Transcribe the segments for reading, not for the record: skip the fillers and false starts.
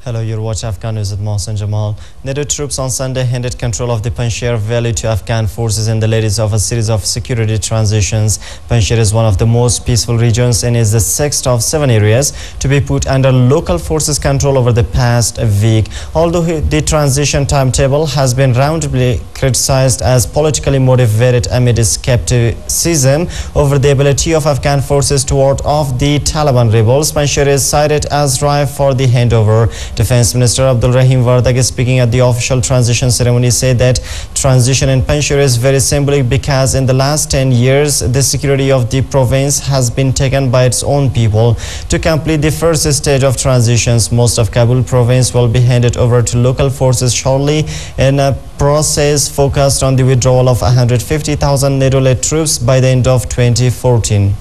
Hello, you're watching Afghannews with Mohsen Jamal. NATO troops on Sunday handed control of the Panjshir Valley to Afghan forces in the latest of a series of security transitions. Panjshir is one of the most peaceful regions and is the sixth of 7 areas to be put under local forces control over the past week. Although the transition timetable has been roundly criticized as politically motivated amid skepticism over the ability of Afghan forces to ward off the Taliban rebels, Panjshir is cited as ripe for the handover. Defense Minister Abdul Rahim Wardak, speaking at the official transition ceremony, said that transition in Panjshir is very symbolic because in the last 10 years, the security of the province has been taken by its own people. To complete the first stage of transitions, most of Kabul province will be handed over to local forces shortly in a process focused on the withdrawal of 150,000 NATO-led troops by the end of 2014.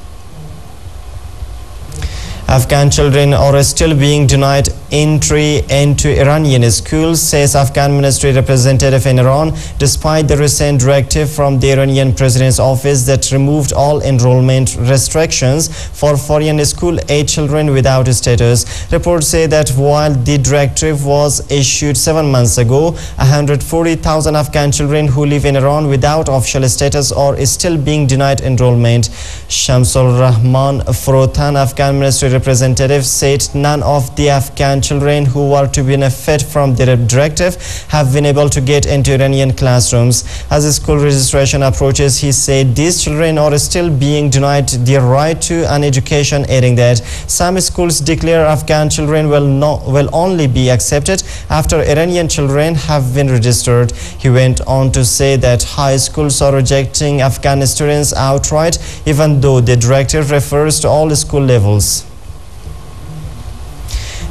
Afghan children are still being denied entry into Iranian schools, says Afghan ministry representative in Iran, despite the recent directive from the Iranian president's office that removed all enrollment restrictions for foreign school-age children without status. Reports say that while the directive was issued 7 months ago, 140,000 Afghan children who live in Iran without official status are still being denied enrollment. Shamsul Rahman Frotan, Afghan ministry representative, said none of the Afghan children who were to benefit from the directive have been able to get into Iranian classrooms. As school registration approaches, he said these children are still being denied their right to an education, adding that some schools declare Afghan children will only be accepted after Iranian children have been registered. He went on to say that high schools are rejecting Afghan students outright, even though the directive refers to all school levels.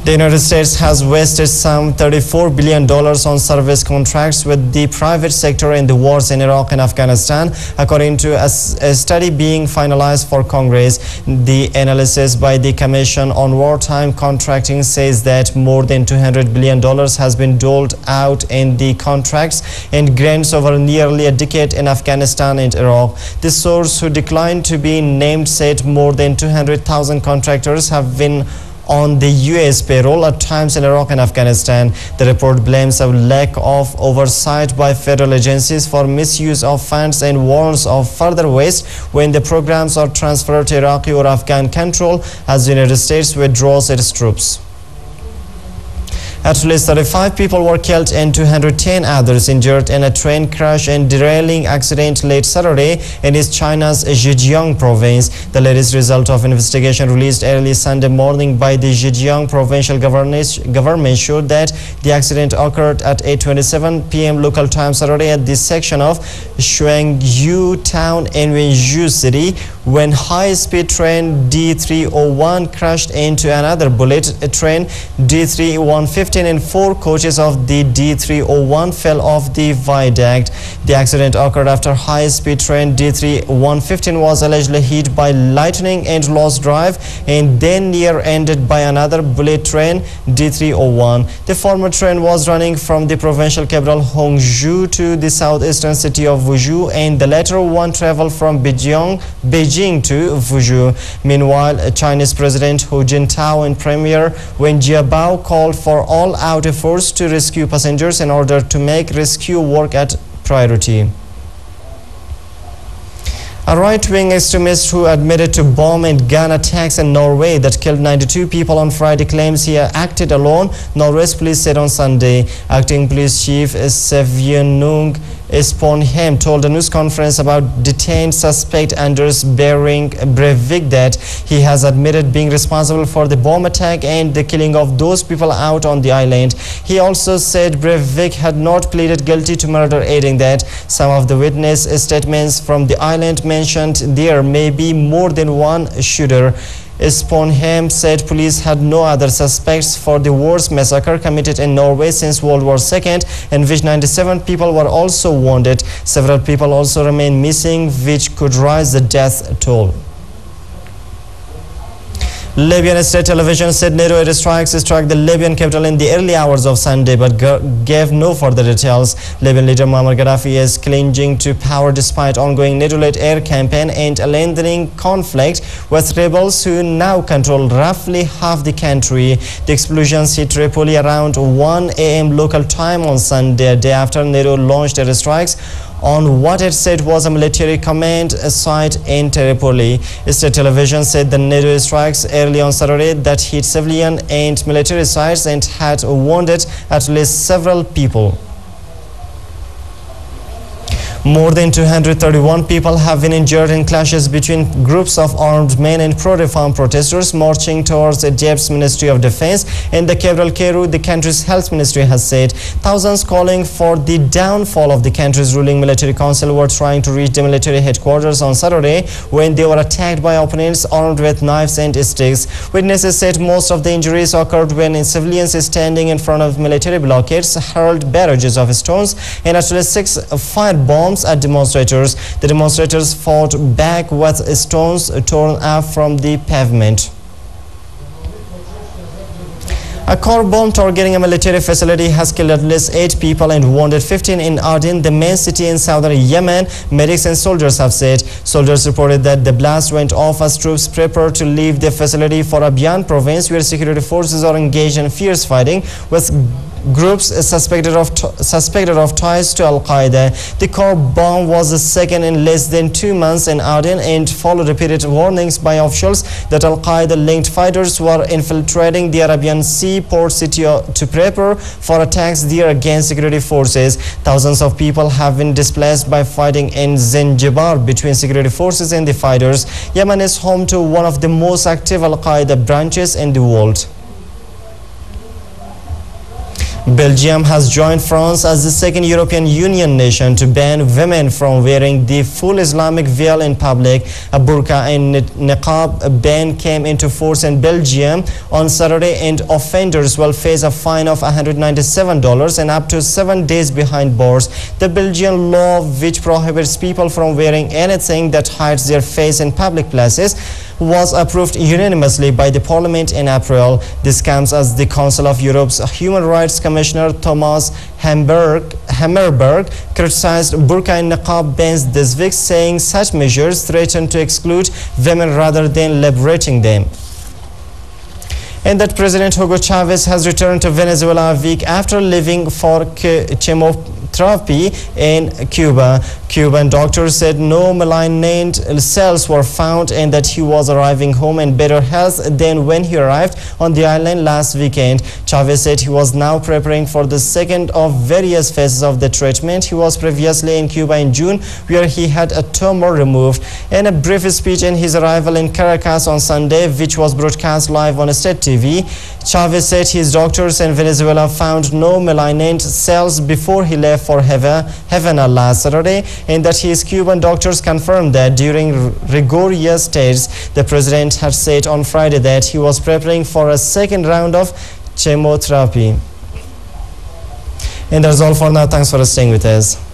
The United States has wasted some $34 billion on service contracts with the private sector in the wars in Iraq and Afghanistan, according to a study being finalized for Congress. The analysis by the Commission on Wartime Contracting says that more than $200 billion has been doled out in the contracts and grants over nearly a decade in Afghanistan and Iraq. The source, who declined to be named, said more than 200,000 contractors have been on the U.S. payroll at times in Iraq and Afghanistan. The report blames a lack of oversight by federal agencies for misuse of funds and warns of further waste when the programs are transferred to Iraqi or Afghan control as the United States withdraws its troops. At least 35 people were killed and 210 others injured in a train crash and derailing accident late Saturday in East China's Zhejiang province. The latest result of investigation released early Sunday morning by the Zhejiang provincial government showed that the accident occurred at 8:27 p.m. local time Saturday at the section of Shuangyu town in Wenzhou city when high-speed train D301 crashed into another bullet train D3150 and 4 coaches of the D301 fell off the viaduct. The accident occurred after high-speed train D3115 was allegedly hit by lightning and lost drive and then near-ended by another bullet train D301. The former train was running from the provincial capital Hangzhou to the southeastern city of Wuzhou, and the latter one traveled from Beijing to Wuzhou. Meanwhile, Chinese President Hu Jintao and Premier Wen Jiabao called for all-out efforts to rescue passengers in order to make rescue work a priority. A right-wing extremist who admitted to bomb and gun attacks in Norway that killed 92 people on Friday claims he acted alone, Norway's police said on Sunday. Acting Police Chief Sevjenung Sponheim told a news conference about detained suspect Anders Behring Breivik that he has admitted being responsible for the bomb attack and the killing of those people out on the island. He also said Breivik had not pleaded guilty to murder, adding that some of the witness statements from the island mentioned there may be more than one shooter. Sponheim said police had no other suspects for the worst massacre committed in Norway since World War II, in which 97 people were also wounded. Several people also remain missing, which could rise the death toll. Libyan state television said NATO airstrikes struck the Libyan capital in the early hours of Sunday but gave no further details. Libyan leader Muammar Gaddafi is clinging to power despite ongoing NATO-led air campaign and a lengthening conflict with rebels who now control roughly half the country. The explosions hit Tripoli around 1 a.m. local time on Sunday, a day after NATO launched airstrikes on what it said was a military command site in Tripoli. State television said the NATO strikes early on Saturday that hit civilian and military sites and had wounded at least several people. More than 231 people have been injured in clashes between groups of armed men and pro-reform protesters marching towards Egypt's Ministry of Defense in the capital Cairo, the country's health ministry has said. Thousands calling for the downfall of the country's ruling military council were trying to reach the military headquarters on Saturday when they were attacked by opponents armed with knives and sticks. Witnesses said most of the injuries occurred when civilians standing in front of military blockades hurled barrages of stones and actually 6 firebombs at demonstrators. The demonstrators fought back with stones torn up from the pavement. A car bomb targeting a military facility has killed at least 8 people and wounded 15 in Aden, the main city in southern Yemen, medics and soldiers have said. Soldiers reported that the blast went off as troops prepared to leave the facility for Abyan province, where security forces are engaged in fierce fighting with groups suspected of ties to Al-Qaeda. The car bomb was the second in less than 2 months in Aden and followed repeated warnings by officials that Al-Qaeda-linked fighters were infiltrating the Arabian Sea port city to prepare for attacks there against security forces. Thousands of people have been displaced by fighting in Zanzibar between security forces and the fighters. Yemen is home to one of the most active Al-Qaeda branches in the world. Belgium has joined France as the second European Union nation to ban women from wearing the full Islamic veil in public. A burqa and niqab ban came into force in Belgium on Saturday, and offenders will face a fine of $197 and up to 7 days behind bars. The Belgian law, which prohibits people from wearing anything that hides their face in public places, was approved unanimously by the Parliament in April. This comes as the Council of Europe's Human Rights Commissioner Thomas Hammerberg criticized burqa and niqab bans this week, saying such measures threaten to exclude women rather than liberating them. And that President Hugo Chavez has returned to Venezuela a week after leaving for chemotherapy in Cuba. Cuban doctors said no malignant cells were found and that he was arriving home in better health than when he arrived on the island last weekend. Chavez said he was now preparing for the second of various phases of the treatment. He was previously in Cuba in June, where he had a tumor removed. In a brief speech in his arrival in Caracas on Sunday, which was broadcast live on state TV, Chavez said his doctors in Venezuela found no malignant cells before he left for Havana last Saturday, and that his Cuban doctors confirmed that during rigorous tests. The president had said on Friday that he was preparing for a second round of chemotherapy. And that's all for now. Thanks for staying with us.